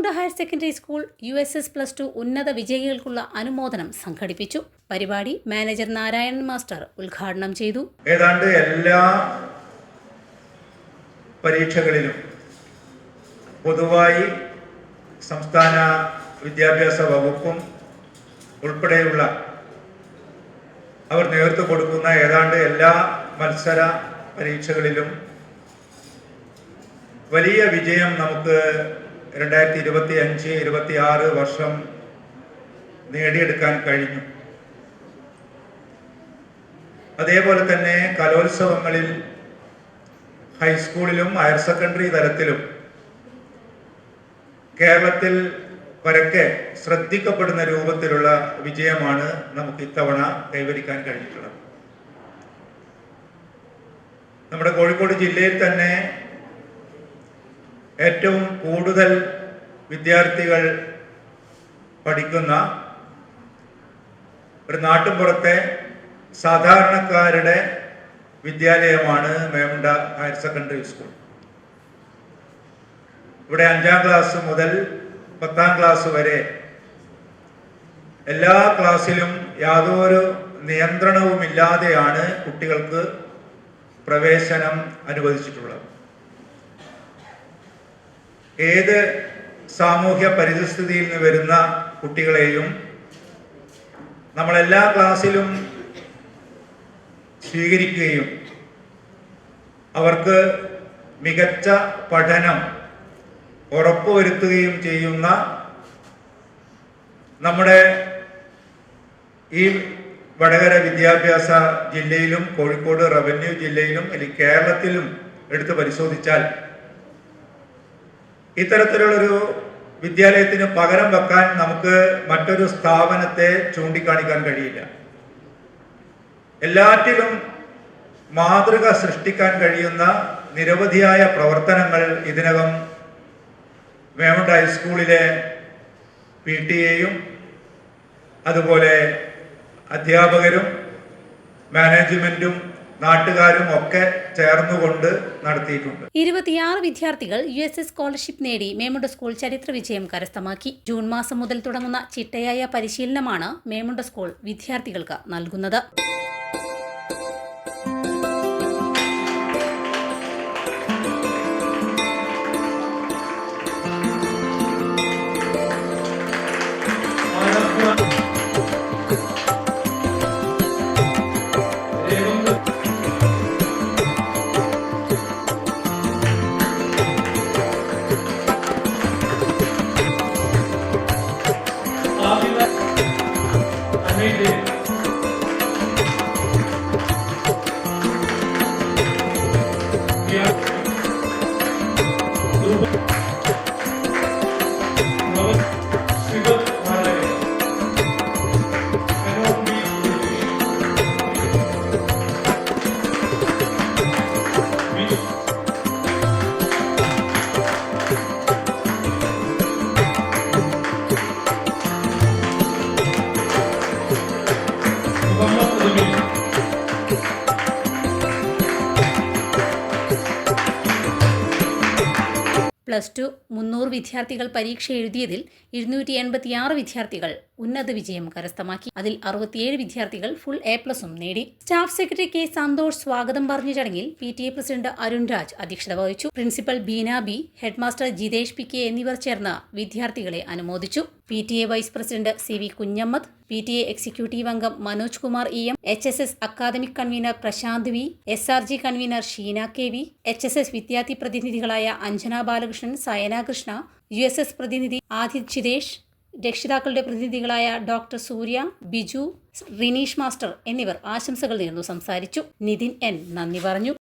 Memunda higher secondary school USS +2 ഉന്നത വിജയികൾക്കുള്ള അനുമോദനം സംഘടിപ്പിച്ചു. പരിപാടി മാനേജർ നാരായണൻ മാസ്റ്റർ ഉദ്ഘാടനം ചെയ്തു. ഏതാണ്ട് എല്ലാ പരീക്ഷകളിലും പൊതുവായി സംസ്ഥാന വിദ്യാഭ്യാസ വകുപ്പും ഉൾപ്പെടെയുള്ള അവർ നേതൃത്വം കൊടുക്കുന്ന ഏതാണ്ട് എല്ലാ മത്സര പരീക്ഷകളിലും വലിയ വിജയം നമുക്ക് 2025-26 വർഷം നേടിയെടുക്കാൻ കഴിഞ്ഞു. അതേപോലെ തന്നെ കലോത്സവങ്ങളിൽ ഹൈസ്കൂളിലും ഹയർ സെക്കൻഡറി തലത്തിലും കേരളത്തിൽ പരക്കെ ശ്രദ്ധിക്കപ്പെടുന്ന രൂപത്തിലുള്ള വിജയമാണ് നമുക്ക് ഇത്തവണ കൈവരിക്കാൻ കഴിഞ്ഞിട്ടുള്ളത്. നമ്മുടെ കോഴിക്കോട് ജില്ലയിൽ തന്നെ ഏറ്റവും കൂടുതൽ വിദ്യാർത്ഥികൾ പഠിക്കുന്ന ഒരു നാട്ടുപുറത്തെ സാധാരണക്കാരുടെ വിദ്യാലയമാണ് മേമുണ്ട ഹയർ സെക്കൻഡറി സ്കൂൾ. ഇവിടെ 5ാം ക്ലാസ് മുതൽ 10ാം ക്ലാസ് വരെ എല്ലാ ക്ലാസ്സിലും യാതൊരു നിയന്ത്രണവുമില്ലാതെയാണ് കുട്ടികൾക്ക് പ്രവേശനം അനുവദിച്ചിട്ടുള്ളത്. ഏത് സാമൂഹ്യ പരിതസ്ഥിതിയിൽ നിന്ന് വരുന്ന കുട്ടികളെയും നമ്മളെല്ലാ ക്ലാസ്സിലും സ്വീകരിക്കുകയും അവർക്ക് മികച്ച പഠനം ഉറപ്പുവരുത്തുകയും ചെയ്യുന്ന നമ്മുടെ ഈ വടകര വിദ്യാഭ്യാസ ജില്ലയിലും കോഴിക്കോട് റവന്യൂ ജില്ലയിലും അല്ലെങ്കിൽ കേരളത്തിലും എടുത്ത് പരിശോധിച്ചാൽ ഇത്തരത്തിലുള്ളൊരു വിദ്യാലയത്തിന് പകരം വെക്കാൻ നമുക്ക് മറ്റൊരു സ്ഥാപനത്തെ ചൂണ്ടിക്കാണിക്കാൻ കഴിയില്ല. എല്ലാറ്റിലും മാതൃക സൃഷ്ടിക്കാൻ കഴിയുന്ന നിരവധിയായ പ്രവർത്തനങ്ങൾ ഇതിനകം മേമുണ്ട ഹൈസ്കൂളിലെ PTA-യും അതുപോലെ അധ്യാപകരും മാനേജ്മെന്റും നാട്ടുകാരും ഒക്കെ ചേർന്നുകൊണ്ട് നടത്തിയിട്ടുണ്ട്. 26 വിദ്യാർത്ഥികൾ USS സ്കോളർഷിപ്പ് നേടി മേമുണ്ട സ്കൂൾ ചരിത്ര വിജയം കരസ്ഥമാക്കി. ജൂൺ മാസം മുതൽ തുടങ്ങുന്ന ചിട്ടയായ പരിശീലനമാണ് മേമുണ്ട സ്കൂൾ വിദ്യാർത്ഥികൾക്ക് നൽകുന്നത്. +2 300 വിദ്യാർത്ഥികൾ പരീക്ഷ എഴുതിയതിൽ 286 വിദ്യാർത്ഥികൾ ഉന്നത വിജയം കരസ്ഥമാക്കി. അതിൽ 67 വിദ്യാർത്ഥികൾ ഫുൾ A+ നേടി. Staff secretary K. സന്തോഷ് സ്വാഗതം പറഞ്ഞ ചടങ്ങിൽ PTA പ്രസിഡന്റ് അരുൺ രാജ് അധ്യക്ഷത വഹിച്ചു. Principal Beena B, headmaster Jithesh PK എന്നിവർ ചേർന്ന് വിദ്യാർത്ഥികളെ അനുമോദിച്ചു. PTA vice president CV Kunhammad, PTA executive അംഗം Manoj Kumar EM, HSS academic convener Prashanth V, SRG convener Sheena KV, HSS വിദ്യാർത്ഥി പ്രതിനിധികളായ അഞ്ജന ബാലകൃഷ്ണൻ, സയന കൃഷ്ണ, USS പ്രതിനിധി ആദിത് ജിതേഷ്, രക്ഷിതാക്കളുടെ പ്രതിനിധികളായ ഡോക്ടർ സൂര്യ, ബിജു, റിനീഷ് മാസ്റ്റർ എന്നിവർ ആശംസകൾ നേർന്നു സംസാരിച്ചു. നിതിൻ N നന്ദി പറഞ്ഞു.